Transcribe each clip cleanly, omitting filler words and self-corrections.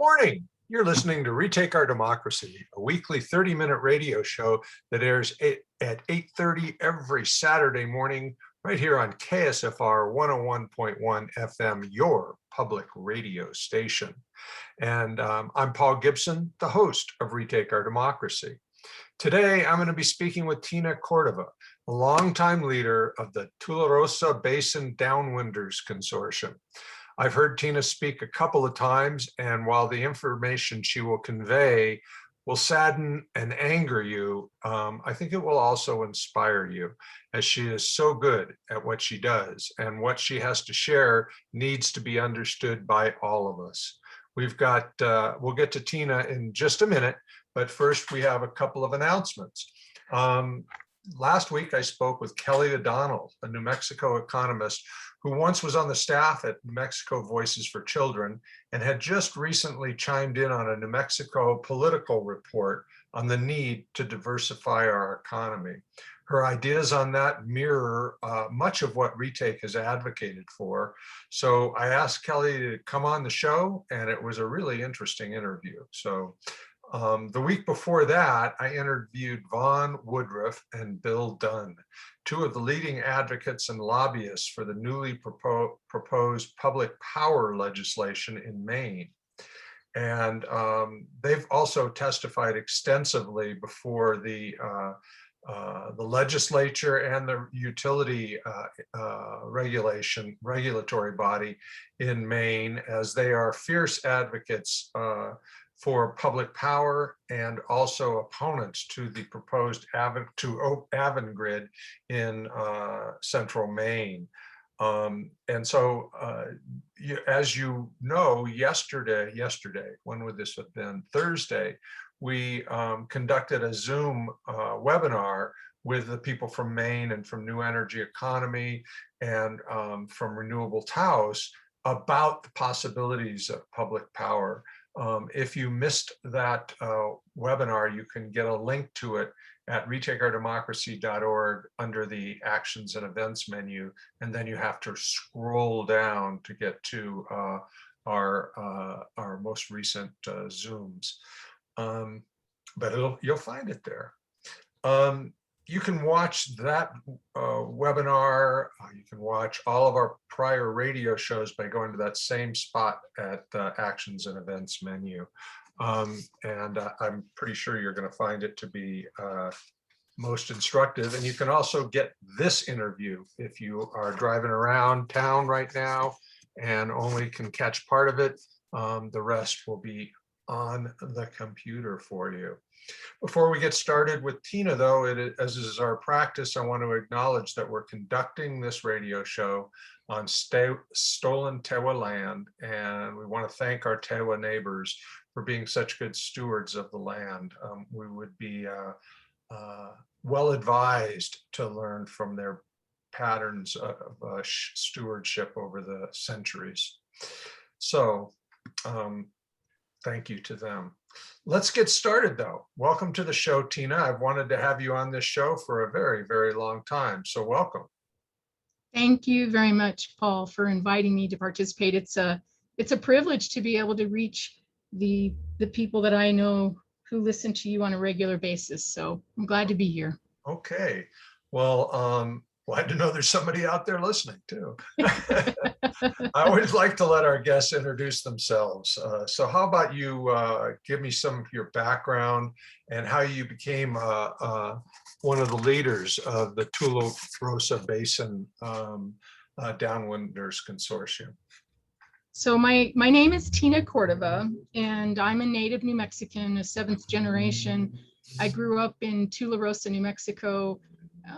morning. You're listening to Retake Our Democracy, a weekly 30-minute radio show that airs at 8:30 every Saturday morning right here on KSFR 101.1 FM, your public radio station. And I'm Paul Gibson, the host of Retake Our Democracy. Today, I'm going to be speaking with Tina Cordova, a longtime leader of the Tularosa Basin Downwinders Consortium. I've heard Tina speak a couple of times, and while the information she will convey will sadden and anger you, I think it will also inspire you, as she is so good at what she does, and what she has to share needs to be understood by all of us. We'll get to Tina in just a minute, but first we have a couple of announcements. Last week I spoke with Kelly O'Donnell, a New Mexico economist who once was on the staff at New Mexico Voices for Children and had just recently chimed in on a New Mexico political report on the need to diversify our economy. Her ideas on that mirror much of what Retake has advocated for. So I asked Kelly to come on the show, and it was a really interesting interview. So the week before that, I interviewed Vaughn Woodruff and Bill Dunn, two of the leading advocates and lobbyists for the newly proposed public power legislation in Maine. And they've also testified extensively before the legislature and the utility regulatory body in Maine, as they are fierce advocates for public power and also opponents to the proposed Avangrid in central Maine. And so, as you know, yesterday, when would this have been? Thursday, we conducted a Zoom webinar with the people from Maine and from New Energy Economy and from Renewable Taos about the possibilities of public power. If you missed that webinar, you can get a link to it at retakeourdemocracy.org under the Actions and Events menu, and then you have to scroll down to get to our most recent Zooms. But you'll find it there. You can watch that webinar. You can watch all of our prior radio shows by going to that same spot at the Actions and Events menu. And I'm pretty sure you're going to find it to be most instructive. And you can also get this interview if you are driving around town right now and only can catch part of it. The rest will be on the computer for you. Before we get started with Tina, though, as is our practice, I want to acknowledge that we're conducting this radio show on stolen Tewa land, and we want to thank our Tewa neighbors for being such good stewards of the land. We would be well advised to learn from their patterns of stewardship over the centuries. So, thank you to them. Let's get started, though. Welcome to the show, Tina. I've wanted to have you on this show for a very, very long time, so welcome. Thank you very much, Paul, for inviting me to participate. It's a privilege to be able to reach the people that I know who listen to you on a regular basis, so I'm glad to be here. Okay. Well, glad to know there's somebody out there listening too. I always like to let our guests introduce themselves. So how about you give me some of your background and how you became one of the leaders of the Tularosa Basin Downwinders Consortium. So my name is Tina Cordova, and I'm a native New Mexican, a seventh generation. I grew up in Tularosa, New Mexico,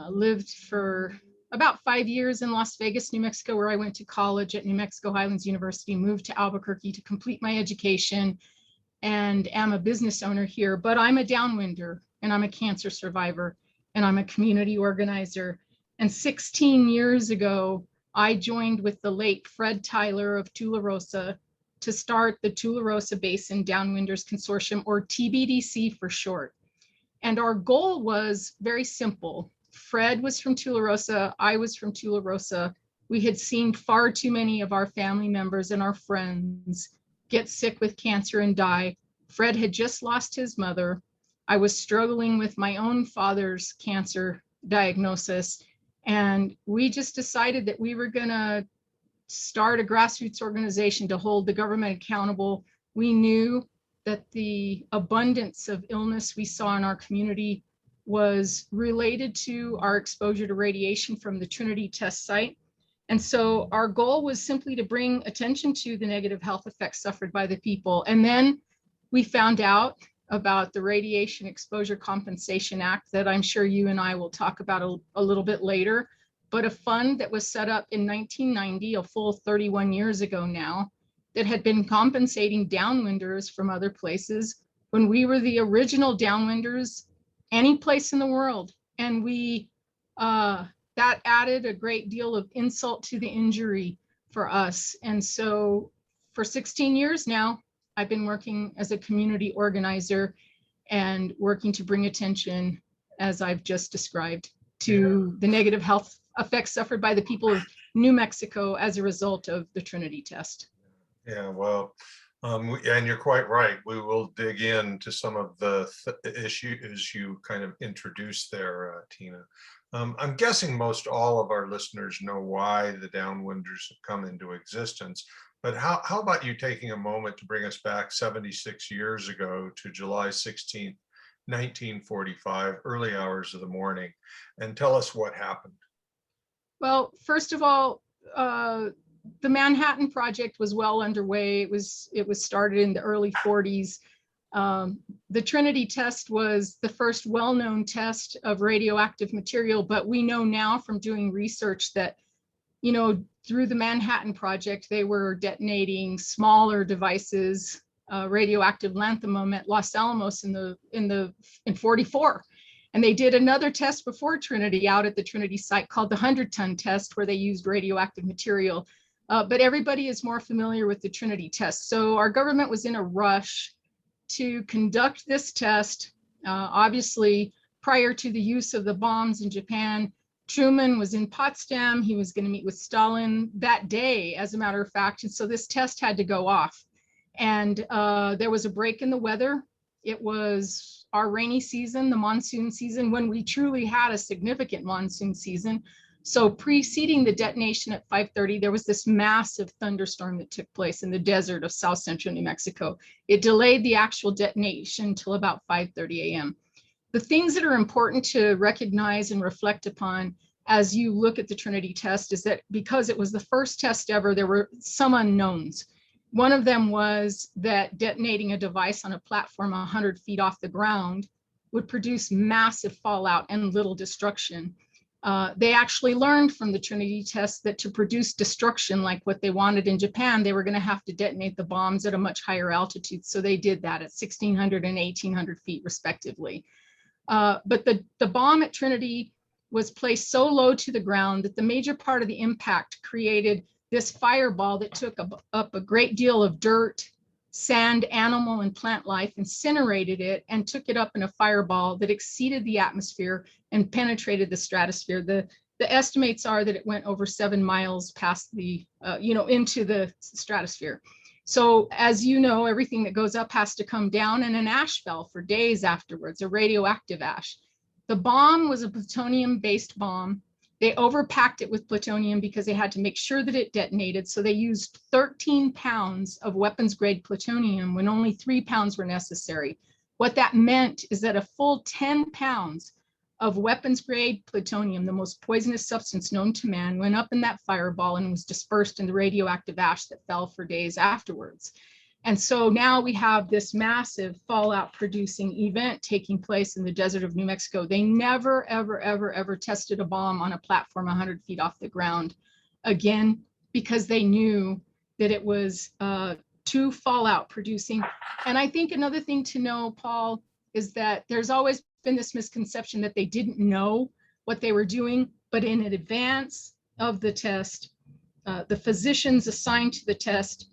lived for about 5 years in Las Vegas, New Mexico, where I went to college at New Mexico Highlands University, moved to Albuquerque to complete my education, and am a business owner here. But I'm a downwinder, and I'm a cancer survivor, and I'm a community organizer. And 16 years ago, I joined with the late Fred Tyler of Tularosa to start the Tularosa Basin Downwinders Consortium, or TBDC for short. And our goal was very simple. Fred was from Tularosa, I was from Tularosa. We had seen far too many of our family members and our friends get sick with cancer and die. Fred had just lost his mother. I was struggling with my own father's cancer diagnosis. And we just decided that we were going to start a grassroots organization to hold the government accountable. We knew that the abundance of illness we saw in our community was related to our exposure to radiation from the Trinity test site. And so our goal was simply to bring attention to the negative health effects suffered by the people. And then we found out about the Radiation Exposure Compensation Act that I'm sure you and I will talk about a little bit later, but a fund that was set up in 1990, a full 31 years ago now, that had been compensating downwinders from other places when we were the original downwinders any place in the world. And we that added a great deal of insult to the injury for us. And so for 16 years now, I've been working as a community organizer and working to bring attention, as I've just described, to the negative health effects suffered by the people of New Mexico as a result of the Trinity test. Yeah, well, and you're quite right. We will dig into some of the issues you kind of introduced there, Tina. I'm guessing most all of our listeners know why the Downwinders have come into existence, but how about you taking a moment to bring us back 76 years ago to July 16th, 1945, early hours of the morning, and tell us what happened. Well, first of all, the Manhattan Project was well underway. It was started in the early 40s. The Trinity test was the first well-known test of radioactive material, but we know now from doing research that, through the Manhattan Project, they were detonating smaller devices, radioactive lanthanum at Los Alamos in 44. And they did another test before Trinity out at the Trinity site called the 100-ton test, where they used radioactive material. But everybody is more familiar with the Trinity test. So our government was in a rush to conduct this test. Obviously, prior to the use of the bombs in Japan, Truman was in Potsdam. He was going to meet with Stalin that day, as a matter of fact. And so this test had to go off. And there was a break in the weather. It was our rainy season, the monsoon season, when we truly had a significant monsoon season. So preceding the detonation at 5:30, there was this massive thunderstorm that took place in the desert of south central New Mexico. It delayed the actual detonation until about 5:30 a.m. The things that are important to recognize and reflect upon as you look at the Trinity test is that because it was the first test ever, there were some unknowns. One of them was that detonating a device on a platform 100 feet off the ground would produce massive fallout and little destruction. They actually learned from the Trinity test that to produce destruction like what they wanted in Japan, they were going to have to detonate the bombs at a much higher altitude. So they did that at 1,600 and 1,800 feet respectively. But the bomb at Trinity was placed so low to the ground that the major part of the impact created this fireball that took up a great deal of dirt, sand, animal, and plant life, incinerated it, and took it up in a fireball that exceeded the atmosphere and penetrated the stratosphere. The estimates are that it went over 7 miles past the, into the stratosphere. So as you know, everything that goes up has to come down, and an ash fell for days afterwards, a radioactive ash. The bomb was a plutonium-based bomb. They overpacked it with plutonium because they had to make sure that it detonated. So they used 13 pounds of weapons-grade plutonium when only 3 pounds were necessary. What that meant is that a full 10 pounds of weapons-grade plutonium, the most poisonous substance known to man, went up in that fireball and was dispersed in the radioactive ash that fell for days afterwards. And so now we have this massive fallout producing event taking place in the desert of New Mexico. They never, ever, ever, ever tested a bomb on a platform 100 feet off the ground again, because they knew that it was too fallout producing. And I think another thing to know, Paul, is that there's always been this misconception that they didn't know what they were doing, but in advance of the test, the physicians assigned to the test,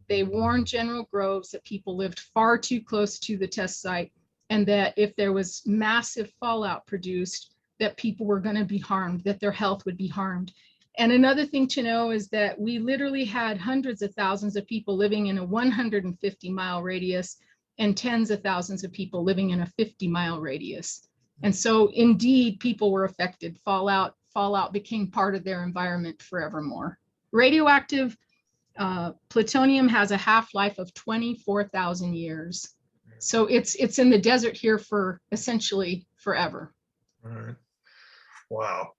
they warned General Groves that people lived far too close to the test site, and that if there was massive fallout produced, that people were going to be harmed, that their health would be harmed. And another thing to know is that we literally had hundreds of thousands of people living in a 150-mile radius and tens of thousands of people living in a 50-mile radius. And so indeed, people were affected. Fallout became part of their environment forevermore. Radioactive plutonium has a half-life of 24,000 years. So it's in the desert here for essentially forever. All right. Wow.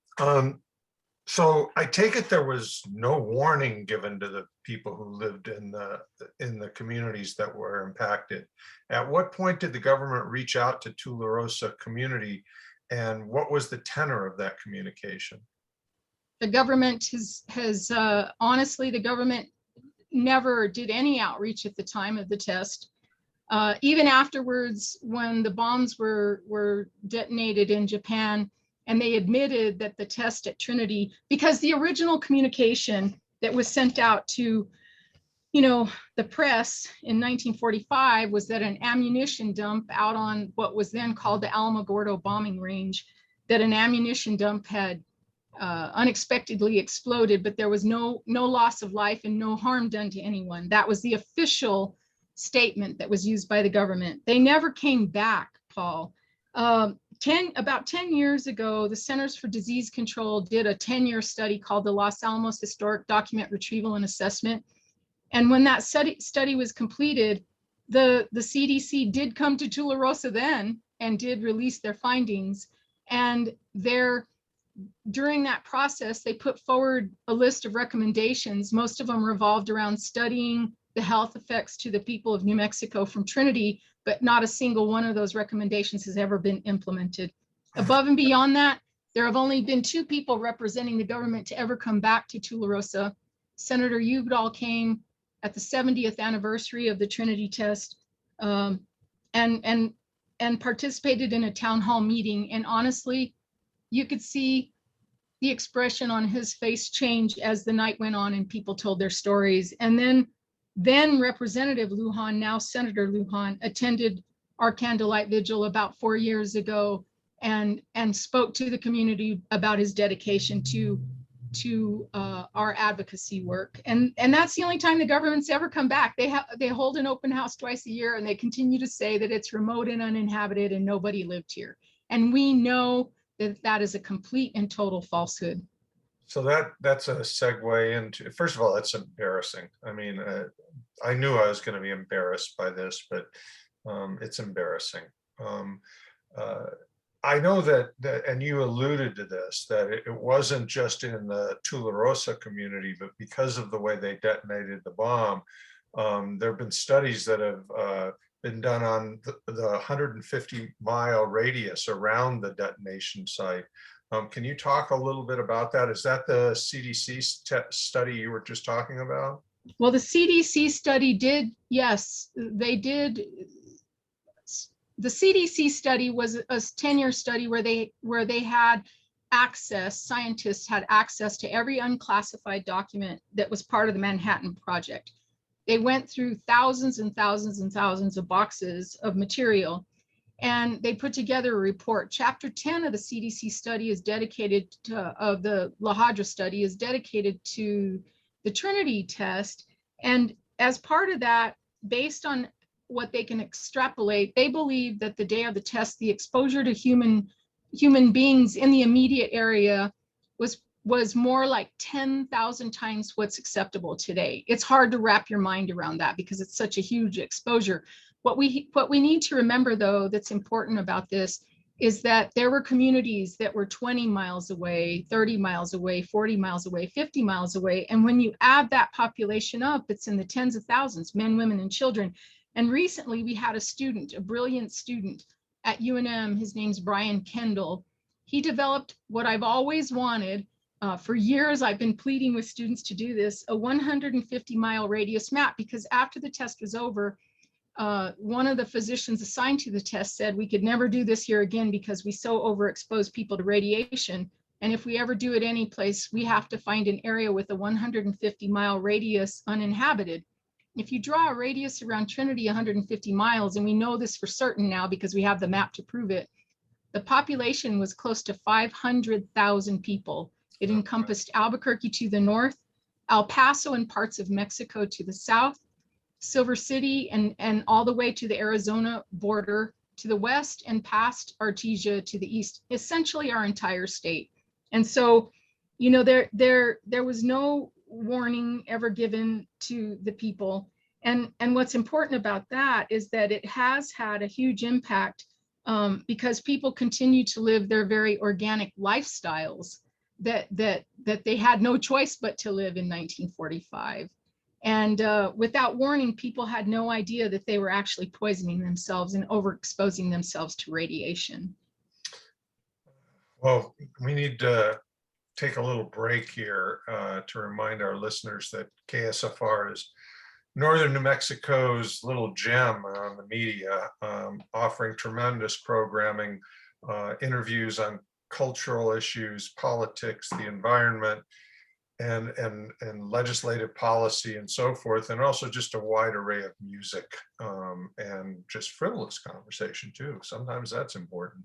So I take it there was no warning given to the people who lived in the communities that were impacted. At what point did the government reach out to Tularosa community, and what was the tenor of that communication? The government has honestly, the government never did any outreach at the time of the test. Even afterwards, when the bombs were detonated in Japan, and they admitted that the test at Trinity, because the original communication that was sent out to, the press in 1945 was that an ammunition dump out on what was then called the Alamogordo bombing range, that an ammunition dump had unexpectedly exploded, but there was no loss of life and no harm done to anyone. That was the official statement that was used by the government. They never came back, Paul. About 10 years ago, the Centers for Disease Control did a 10-year study called the Los Alamos Historic Document Retrieval and Assessment. And when that study was completed, the CDC did come to Tularosa then and did release their findings. And during that process, they put forward a list of recommendations. Most of them revolved around studying the health effects to the people of New Mexico from Trinity, but not a single one of those recommendations has ever been implemented. Above and beyond that, there have only been 2 people representing the government to ever come back to Tularosa. Senator Udall came at the 70th anniversary of the Trinity test and participated in a town hall meeting. And honestly, you could see the expression on his face change as the night went on and people told their stories. And then Representative Lujan, now Senator Lujan, attended our candlelight vigil about 4 years ago and spoke to the community about his dedication to our advocacy work. And that's the only time the government's ever come back. They hold an open house twice a year, and they continue to say that it's remote and uninhabited and nobody lived here. And we know that is a complete and total falsehood. So that's a segue into, first of all, that's embarrassing. I mean, I knew I was going to be embarrassed by this, but it's embarrassing. I know that, and you alluded to this, that it wasn't just in the Tularosa community, but because of the way they detonated the bomb, there have been studies that have been done on the 150-mile radius around the detonation site. Can you talk a little bit about that? Is that the CDC study you were just talking about? Well, the CDC study did, yes, they did. The CDC study was a 10-year study where they had access, scientists had access to every unclassified document that was part of the Manhattan Project. They went through thousands and thousands and thousands of boxes of material, and they put together a report. Chapter 10 of the CDC study is dedicated of the La Hadra study is dedicated to the Trinity test. And as part of that, based on what they can extrapolate, they believe that the day of the test, the exposure to human beings in the immediate area was more like 10,000 times what's acceptable today. It's hard to wrap your mind around that because it's such a huge exposure. What we need to remember, though, that's important about this is that there were communities that were 20 miles away, 30 miles away, 40 miles away, 50 miles away. And when you add that population up, it's in the tens of thousands, men, women, and children. And recently we had a student, a brilliant student at UNM, his name's Brian Kendall. He developed what I've always wanted. For years, I've been pleading with students to do this, a 150-mile radius map, because after the test was over, one of the physicians assigned to the test said we could never do this here again because we so overexpose people to radiation. And if we ever do it any place, we have to find an area with a 150-mile radius uninhabited. If you draw a radius around Trinity 150 miles, and we know this for certain now because we have the map to prove it, the population was close to 500,000 people. It encompassed Albuquerque to the north, El Paso and parts of Mexico to the south, Silver City and all the way to the Arizona border to the west, and past Artesia to the east, essentially our entire state. And so, you know, there was no warning ever given to the people. And what's important about that is that it has had a huge impact because people continue to live their very organic lifestyles that they had no choice but to live in 1945. And without warning, people had no idea that they were actually poisoning themselves and overexposing themselves to radiation. Well, we need to take a little break here to remind our listeners that KSFR is Northern New Mexico's little gem on the media, offering tremendous programming, interviews on cultural issues, politics, the environment, and legislative policy and so forth, and also just a wide array of music and just frivolous conversation too. Sometimes that's important.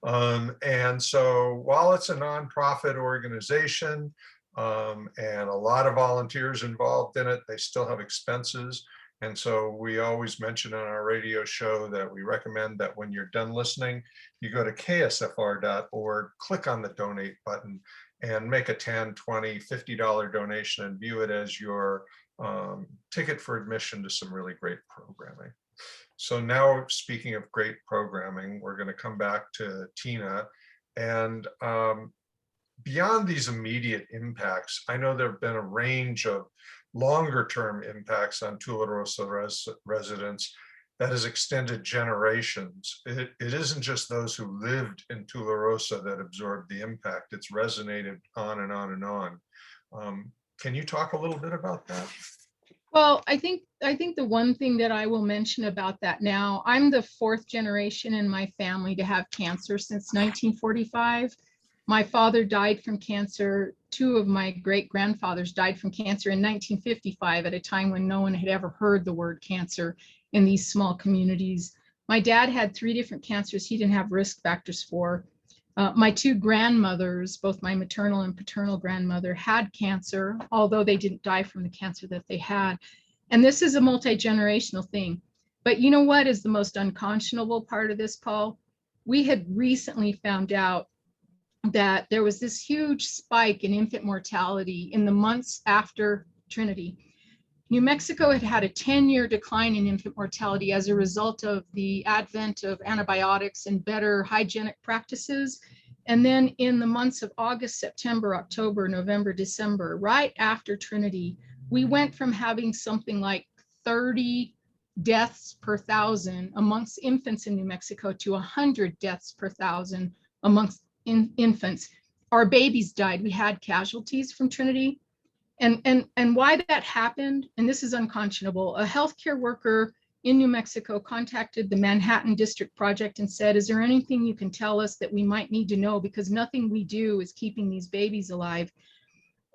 And so while it's a nonprofit organization and a lot of volunteers involved in it, they still have expenses. And so we always mention on our radio show that we recommend that when you're done listening, you go to ksfr.org, click on the donate button, and make a $10, $20, $50 donation and view it as your ticket for admission to some really great programming. So now, speaking of great programming, we're going to come back to Tina. And beyond these immediate impacts, I know there have been a range of longer term impacts on Tularosa residents that has extended generations. It isn't just those who lived in Tularosa that absorbed the impact. It's resonated on and on and on. Can you talk a little bit about that? Well, I think the one thing that I will mention about that now, I'm the fourth generation in my family to have cancer since 1945. My father died from cancer. Two of my great grandfathers died from cancer in 1955 at a time when no one had ever heard the word cancer in these small communities. My dad had 3 different cancers he didn't have risk factors for. My 2 grandmothers, both my maternal and paternal grandmother, had cancer, although they didn't die from the cancer that they had. And this is a multi-generational thing. But you know what is the most unconscionable part of this, Paul? We had recently found out that there was this huge spike in infant mortality in the months after Trinity. New Mexico had had a 10-year decline in infant mortality as a result of the advent of antibiotics and better hygienic practices. And then in the months of August, September, October, November, December, right after Trinity, we went from having something like 30 deaths per 1,000 amongst infants in New Mexico to 100 deaths per 1,000 amongst infants. Our babies died. We had casualties from Trinity. And why that happened, and this is unconscionable, a healthcare worker in New Mexico contacted the Manhattan District Project and said, is there anything you can tell us that we might need to know, because nothing we do is keeping these babies alive.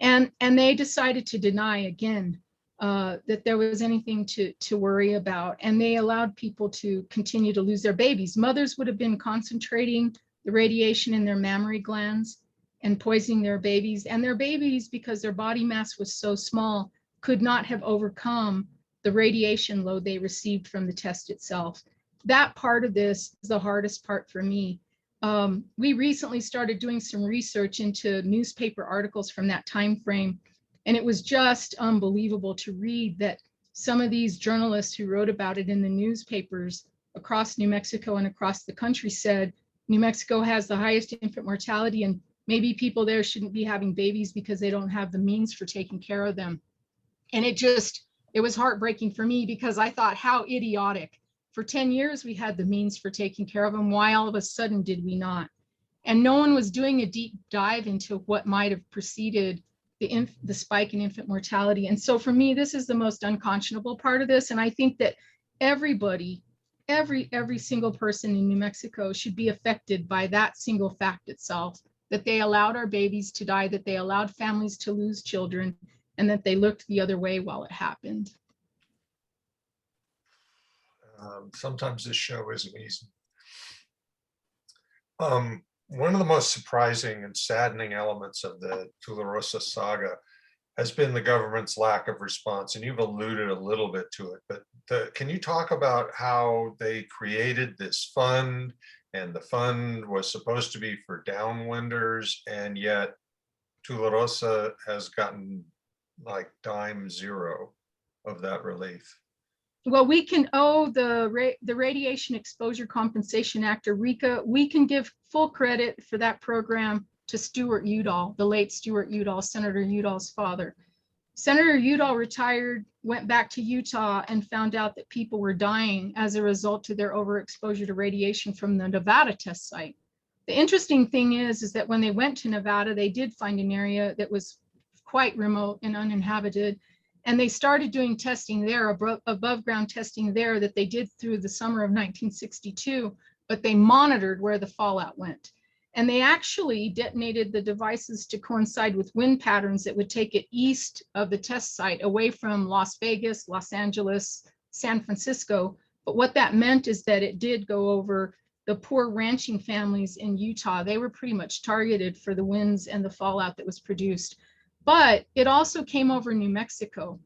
And they decided to deny again that there was anything to worry about. And they allowed people to continue to lose their babies. Mothers would have been concentrating the radiation in their mammary glands and poisoning their babies. And their babies, because their body mass was so small, could not have overcome the radiation load they received from the test itself. That part of this is the hardest part for me. We recently started doing some research into newspaper articles from that time frame, and it was just unbelievable to read that some of these journalists who wrote about it in the newspapers across New Mexico and across the country said New Mexico has the highest infant mortality, and maybe people there shouldn't be having babies because they don't have the means for taking care of them. And it was heartbreaking for me, because I thought, how idiotic. For 10 years, we had the means for taking care of them. Why all of a sudden did we not? And no one was doing a deep dive into what might have preceded the spike in infant mortality. And so for me, this is the most unconscionable part of this. And I think that everybody, every single person in New Mexico should be affected by that single fact itself, that they allowed our babies to die, that they allowed families to lose children, and that they looked the other way while it happened. Sometimes this show isn't easy. One of the most surprising and saddening elements of the Tularosa saga has been the government's lack of response, and you've alluded a little bit to it, but can you talk about how they created this fund, and the fund was supposed to be for downwinders, and yet Tularosa has gotten like dime zero of that relief? Well, we can owe the Radiation Exposure Compensation Act, or RECA. We can give full credit for that program to Stuart Udall, the late Stuart Udall, Senator Udall's father. Senator Udall retired, went back to Utah, and found out that people were dying as a result of their overexposure to radiation from the Nevada test site. The interesting thing is that when they went to Nevada, they did find an area that was quite remote and uninhabited. And they started doing testing there, above ground testing there, that they did through the summer of 1962, but they monitored where the fallout went. And they actually detonated the devices to coincide with wind patterns that would take it east of the test site, away from Las Vegas, Los Angeles, San Francisco. But what that meant is that it did go over the poor ranching families in Utah. They were pretty much targeted for the winds and the fallout that was produced. But it also came over New Mexico.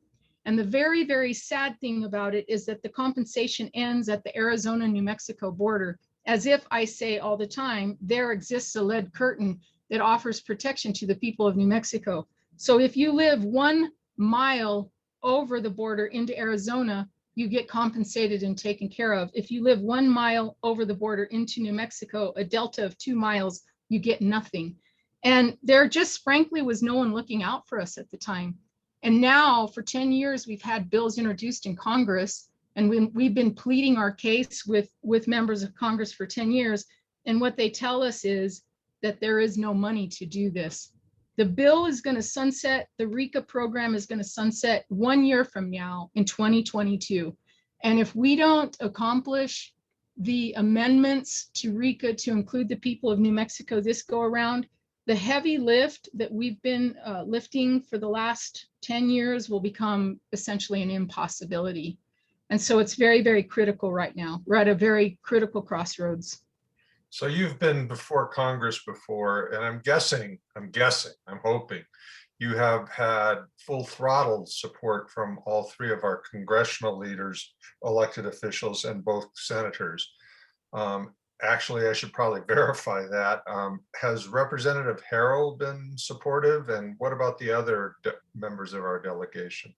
And the very, very sad thing about it is that the compensation ends at the Arizona-New Mexico border. As if I say all the time, there exists a lead curtain that offers protection to the people of New Mexico. So if you live 1 mile over the border into Arizona, you get compensated and taken care of. If you live 1 mile over the border into New Mexico, a delta of 2 miles, you get nothing. And there just frankly was no one looking out for us at the time. And now for 10 years, we've had bills introduced in Congress, and we've been pleading our case with members of Congress for 10 years. And what they tell us is that there is no money to do this. The bill is going to sunset, the RECA program is going to sunset 1 year from now in 2022. And if we don't accomplish the amendments to RECA to include the people of New Mexico this go around, the heavy lift that we've been lifting for the last 10 years will become essentially an impossibility. And so it's very, very critical right now. We're at a very critical crossroads. So you've been before Congress before, and I'm hoping you have had full throttle support from all three of our congressional leaders, elected officials, and both senators. Actually, I should probably verify that. Has Representative Harrell been supportive? And what about the other members of our delegation?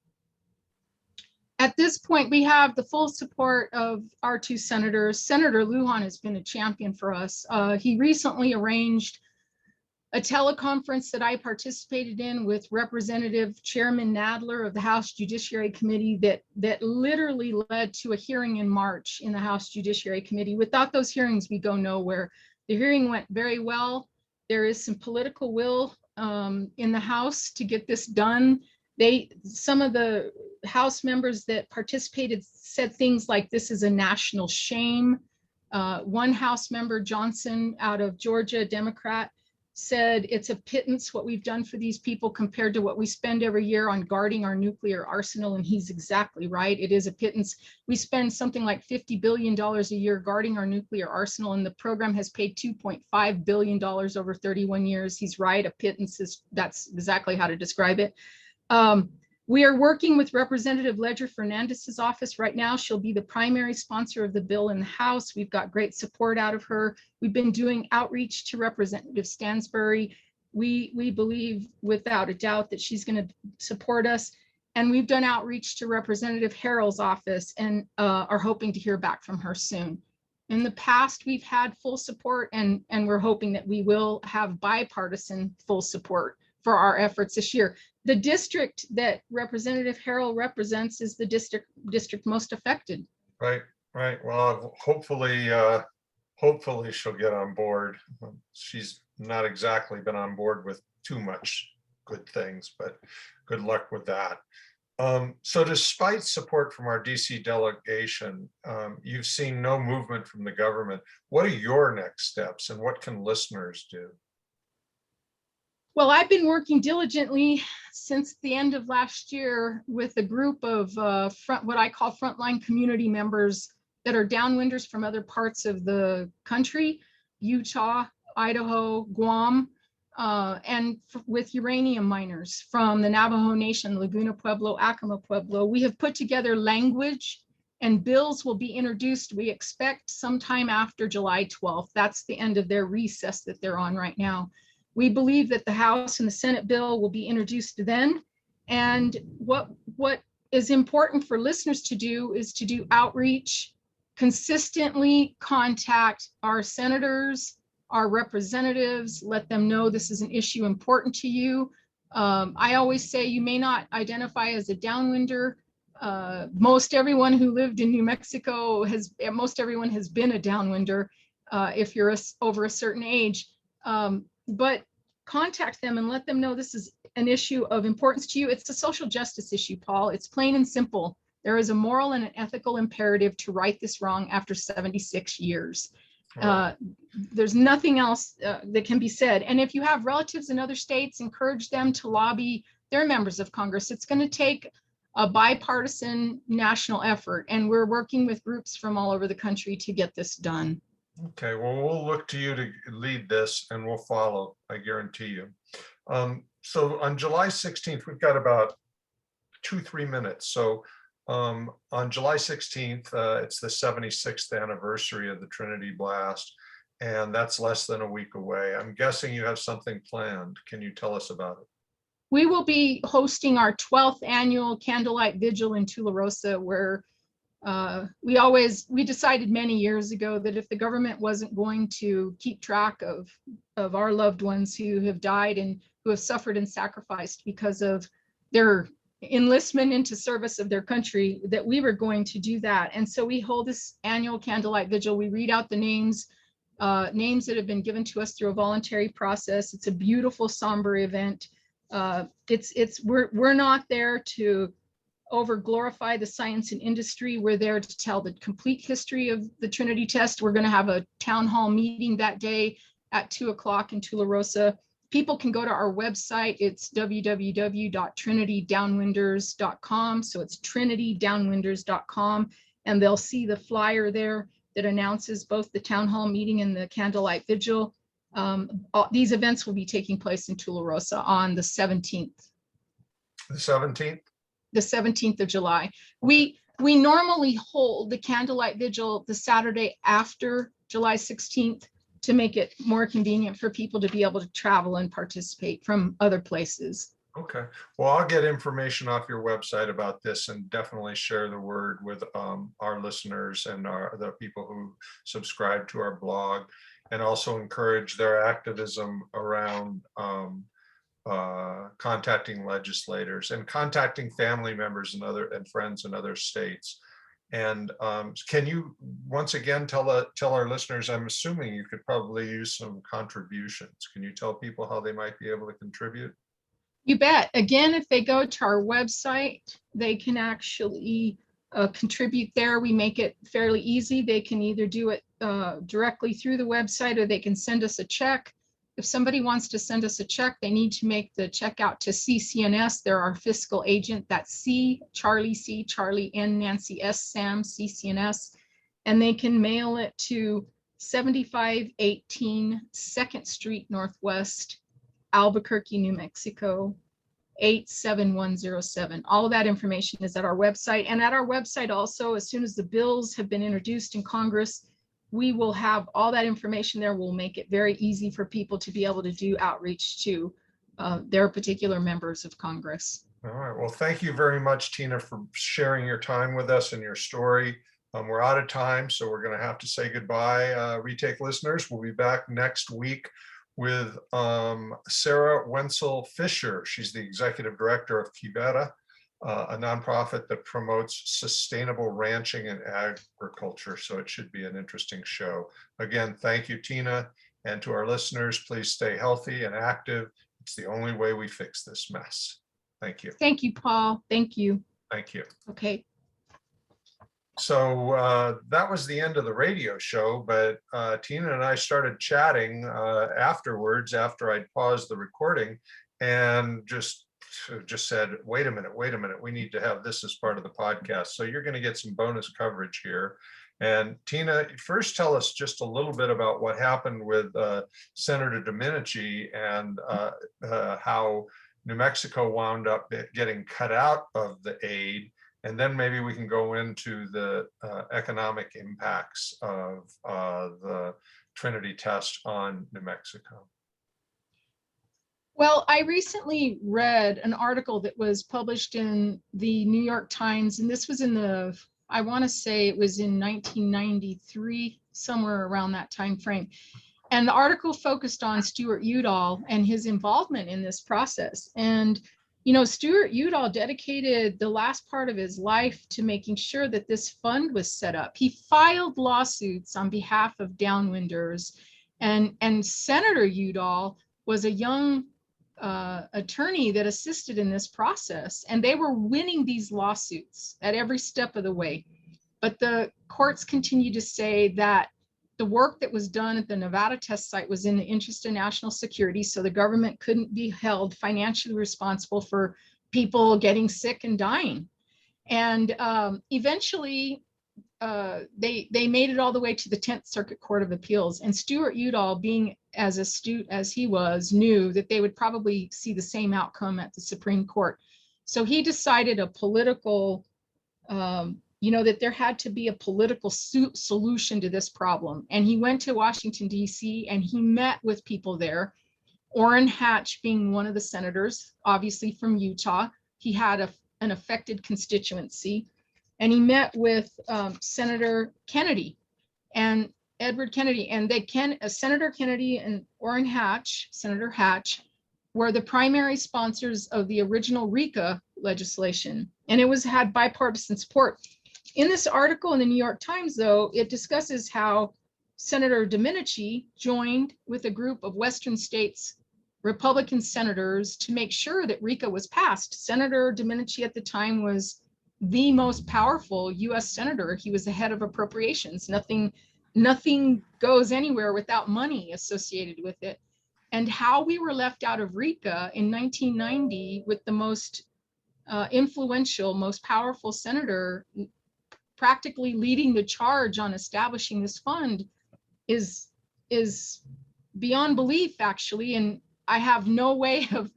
At this point, we have the full support of our two senators. Senator Lujan has been a champion for us. He recently arranged a teleconference that I participated in with Representative Chairman Nadler of the House Judiciary Committee that literally led to a hearing in March in the House Judiciary Committee. Without those hearings, we go nowhere. The hearing went very well. There is some political will in the House to get this done. Some of the House members that participated said things like, this is a national shame. One House member, Johnson, out of Georgia, Democrat, said it's a pittance what we've done for these people compared to what we spend every year on guarding our nuclear arsenal. And he's exactly right. It is a pittance. We spend something like $50 billion a year guarding our nuclear arsenal, and the program has paid $2.5 billion over 31 years. He's right. A pittance that's exactly how to describe it. We are working with Representative Ledger Fernandez's office right now. She'll be the primary sponsor of the bill in the House. We've got great support out of her. We've been doing outreach to Representative Stansbury. We believe without a doubt that she's going to support us. And we've done outreach to Representative Harrell's office and are hoping to hear back from her soon. In the past, we've had full support, and we're hoping that we will have bipartisan full support for our efforts this year. The district that Representative Harrell represents is the district most affected. Right. Well, hopefully she'll get on board. She's not exactly been on board with too much good things, but good luck with that. So despite support from our DC delegation, you've seen no movement from the government. What are your next steps, and what can listeners do? Well, I've been working diligently since the end of last year with a group of what I call frontline community members that are downwinders from other parts of the country, Utah, Idaho, Guam, and with uranium miners from the Navajo Nation, Laguna Pueblo, Acoma Pueblo. We have put together language and bills will be introduced, we expect sometime after July 12th. That's the end of their recess that they're on right now. We believe that the House and the Senate bill will be introduced then. And what is important for listeners to do is to do outreach, consistently contact our senators, our representatives, let them know this is an issue important to you. I always say you may not identify as a downwinder. Most everyone who lived in New Mexico most everyone has been a downwinder if you're over a certain age. But contact them and let them know this is an issue of importance to you. It's a social justice issue, Paul. It's plain and simple. There is a moral and an ethical imperative to right this wrong after 76 years. There's nothing else that can be said. And if you have relatives in other states, encourage them to lobby their members of Congress. It's going to take a bipartisan national effort, and we're working with groups from all over the country to get this done. Okay, well, we'll look to you to lead this and we'll follow, I guarantee you. So on July 16th, we've got about 2-3 minutes. So on July 16th, it's the 76th anniversary of the Trinity blast, and that's less than a week away. I'm guessing you have something planned. Can you tell us about it? We will be hosting our 12th annual candlelight vigil in Tularosa, where we decided many years ago that if the government wasn't going to keep track of our loved ones who have died and who have suffered and sacrificed because of their enlistment into service of their country, that we were going to do that. And so we hold this annual candlelight vigil. We read out the names that have been given to us through a voluntary process. It's a beautiful, somber event. We're not there to over glorify the science and industry. We're there to tell the complete history of the Trinity test. We're going to have a town hall meeting that day at 2:00 in Tularosa. People can go to our website. It's www.trinitydownwinders.com. So it's trinitydownwinders.com, and they'll see the flyer there that announces both the town hall meeting and the candlelight vigil. These events will be taking place in Tularosa on the 17th. The 17th? The 17th of July. We normally hold the candlelight vigil the Saturday after July 16th to make it more convenient for people to be able to travel and participate from other places. Okay, well, I'll get information off your website about this and definitely share the word with our listeners and the people who subscribe to our blog, and also encourage their activism around contacting legislators and contacting family members and friends in other states. And can you once again tell our listeners, I'm assuming you could probably use some contributions. Can you tell people how they might be able to contribute? You bet. Again, if they go to our website, they can actually contribute there. We make it fairly easy. They can either do it directly through the website, or they can send us a check. If somebody wants to send us a check, they need to make the check out to CCNS. They're our fiscal agent. That's C, Charlie, N, Nancy, S, Sam, CCNS. And they can mail it to 7518 2nd Street Northwest, Albuquerque, New Mexico, 87107. All of that information is at our website. And at our website also, as soon as the bills have been introduced in Congress, we will have all that information there. We'll make it very easy for people to be able to do outreach to their particular members of Congress. All right. Well, thank you very much, Tina, for sharing your time with us and your story. We're out of time, so we're going to have to say goodbye. Retake listeners, we'll be back next week with Sarah Wenzel Fisher. She's the executive director of Kibera, a nonprofit that promotes sustainable ranching and agriculture. So it should be an interesting show. Again, thank you, Tina. And to our listeners, please stay healthy and active. It's the only way we fix this mess. Thank you. Thank you, Paul. Thank you. Thank you. Okay. So that was the end of the radio show, but Tina and I started chatting afterwards, after I'd paused the recording, and just said, wait a minute, we need to have this as part of the podcast. So you're going to get some bonus coverage here. And Tina, first tell us just a little bit about what happened with Senator Domenici and how New Mexico wound up getting cut out of the aid. And then maybe we can go into the economic impacts of the Trinity test on New Mexico. Well, I recently read an article that was published in the New York Times, and this was in the, I want to say it was in 1993, somewhere around that time frame. And the article focused on Stuart Udall and his involvement in this process. And, you know, Stuart Udall dedicated the last part of his life to making sure that this fund was set up. He filed lawsuits on behalf of Downwinders, and Senator Udall was a young attorney that assisted in this process, and they were winning these lawsuits at every step of the way. But the courts continue to say that the work that was done at the Nevada test site was in the interest of national security, so the government couldn't be held financially responsible for people getting sick and dying. And eventually, they made it all the way to the 10th Circuit Court of Appeals, and Stuart Udall, being as astute as he was, knew that they would probably see the same outcome at the Supreme Court. So he decided a political, that there had to be a political solution to this problem. And he went to Washington, D.C., and he met with people there, Orrin Hatch being one of the senators, obviously from Utah. He had an affected constituency. And he met with Senator Kennedy and Edward Kennedy, and Senator Kennedy and Orrin Hatch, Senator Hatch, were the primary sponsors of the original RICA legislation, and it had bipartisan support. In this article in the New York Times, though, it discusses how Senator Domenici joined with a group of Western states Republican senators to make sure that RICA was passed. Senator Domenici at the time was the most powerful U.S. senator. He was the head of appropriations. Nothing goes anywhere without money associated with it. And how we were left out of RICA in 1990 with the most influential, most powerful senator practically leading the charge on establishing this fund is beyond belief, actually. And I have no way of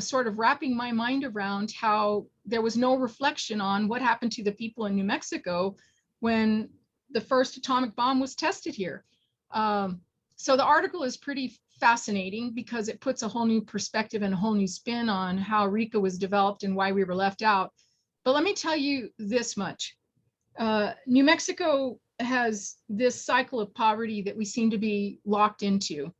sort of wrapping my mind around how there was no reflection on what happened to the people in New Mexico when the first atomic bomb was tested here. So the article is pretty fascinating because it puts a whole new perspective and a whole new spin on how RICA was developed and why we were left out. But let me tell you this much. New Mexico has this cycle of poverty that we seem to be locked into.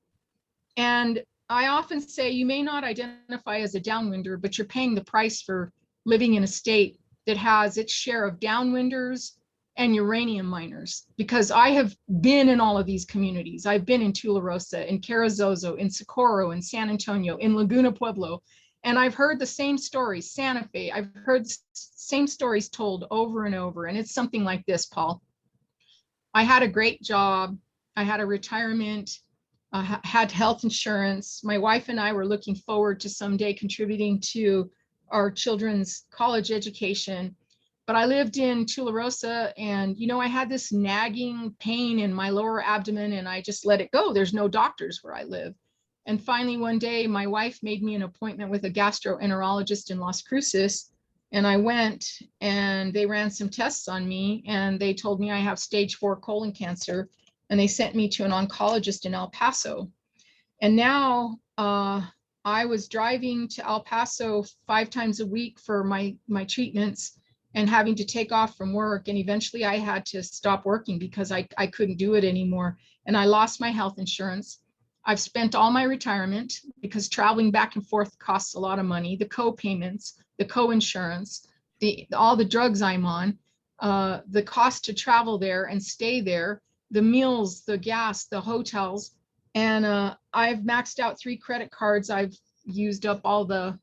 And I often say you may not identify as a downwinder, but you're paying the price for living in a state that has its share of downwinders and uranium miners, because I have been in all of these communities. I've been in Tularosa, in Carrizozo, in Socorro, in San Antonio, in Laguna Pueblo, and I've heard the same stories, Santa Fe. I've heard the same stories told over and over, and it's something like this, Paul. I had a great job. I had a retirement. Had health insurance. My wife and I were looking forward to someday contributing to our children's college education. But I lived in Tularosa, and I had this nagging pain in my lower abdomen, and I just let it go. There's no doctors where I live. And finally, one day, my wife made me an appointment with a gastroenterologist in Las Cruces, and I went, and they ran some tests on me, and they told me I have stage 4 colon cancer. And they sent me to an oncologist in El Paso. And now I was driving to El Paso 5 times a week for my treatments and having to take off from work. And eventually I had to stop working because I couldn't do it anymore. And I lost my health insurance. I've spent all my retirement because traveling back and forth costs a lot of money, the co-payments, the co-insurance, all the drugs I'm on, the cost to travel there and stay there, the meals, the gas, the hotels. And I've maxed out 3 credit cards. I've used up all the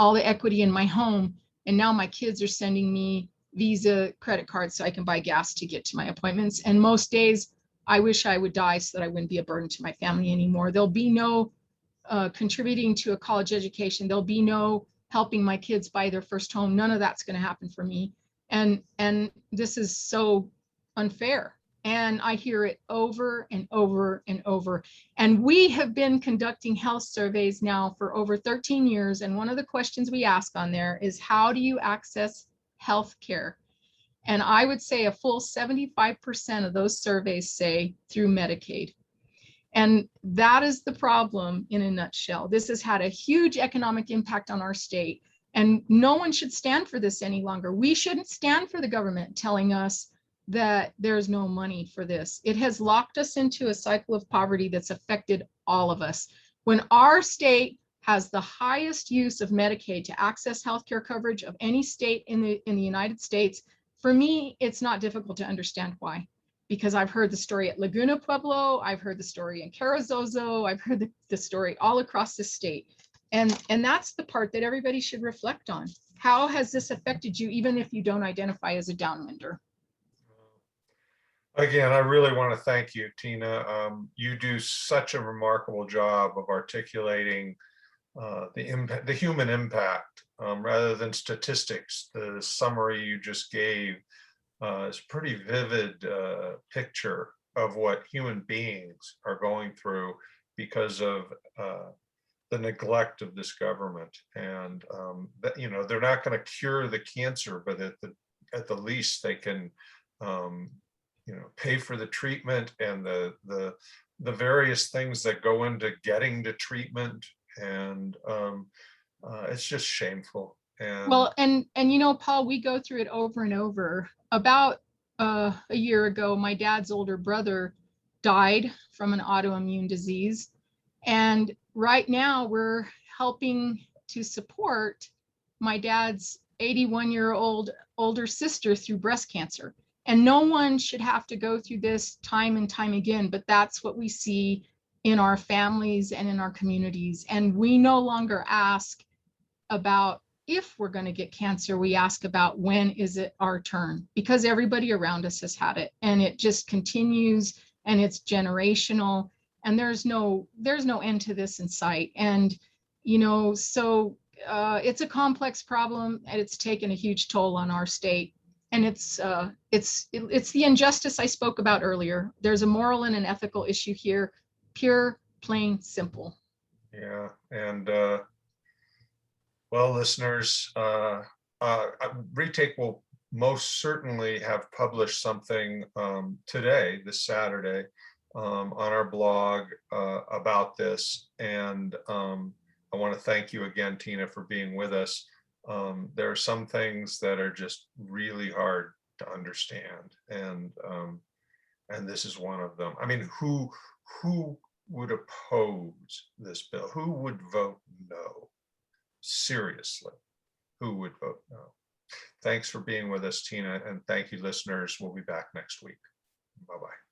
equity in my home. And now my kids are sending me Visa credit cards so I can buy gas to get to my appointments. And most days I wish I would die so that I wouldn't be a burden to my family anymore. There'll be no contributing to a college education. There'll be no helping my kids buy their first home. None of that's going to happen for me. And this is so unfair. And I hear it over and over and over. And we have been conducting health surveys now for over 13 years. And one of the questions we ask on there is, how do you access health care? And I would say a full 75% of those surveys say through Medicaid. And that is the problem in a nutshell. This has had a huge economic impact on our state. And no one should stand for this any longer. We shouldn't stand for the government telling us that there's no money for this. It has locked us into a cycle of poverty that's affected all of us. When our state has the highest use of Medicaid to access healthcare coverage of any state in the United States, for me, it's not difficult to understand why. Because I've heard the story at Laguna Pueblo, I've heard the story in Carrizozo, I've heard the story all across the state. And that's the part that everybody should reflect on. How has this affected you, even if you don't identify as a downwinder? Again, I really want to thank you, Tina. You do such a remarkable job of articulating the human impact rather than statistics. The summary you just gave is a pretty vivid picture of what human beings are going through because of the neglect of this government. And that, you know, they're not going to cure the cancer, but at the least they can you know, pay for the treatment and the various things that go into getting to treatment. And it's just shameful. And Well, and you know, Paul, we go through it over and over. About a year ago, my dad's older brother died from an autoimmune disease. And right now we're helping to support my dad's 81-year-old older sister through breast cancer. And no one should have to go through this time and time again, but that's what we see in our families and in our communities. And we no longer ask about if we're going to get cancer, we ask about when is it our turn, because everybody around us has had it and it just continues and it's generational and there's no end to this in sight. And, you know, so it's a complex problem and it's taken a huge toll on our state. And it's the injustice I spoke about earlier. There's a moral and an ethical issue here, pure, plain, simple. yeah, and well, listeners, Retake will most certainly have published something today, this Saturday, on our blog about this. And I want to thank you again, Tina, for being with us. There are some things that are just really hard to understand, and this is one of them. I mean, who would oppose this bill? Who would vote no? Seriously, who would vote no? Thanks for being with us, Tina, and thank you, listeners. We'll be back next week. Bye-bye.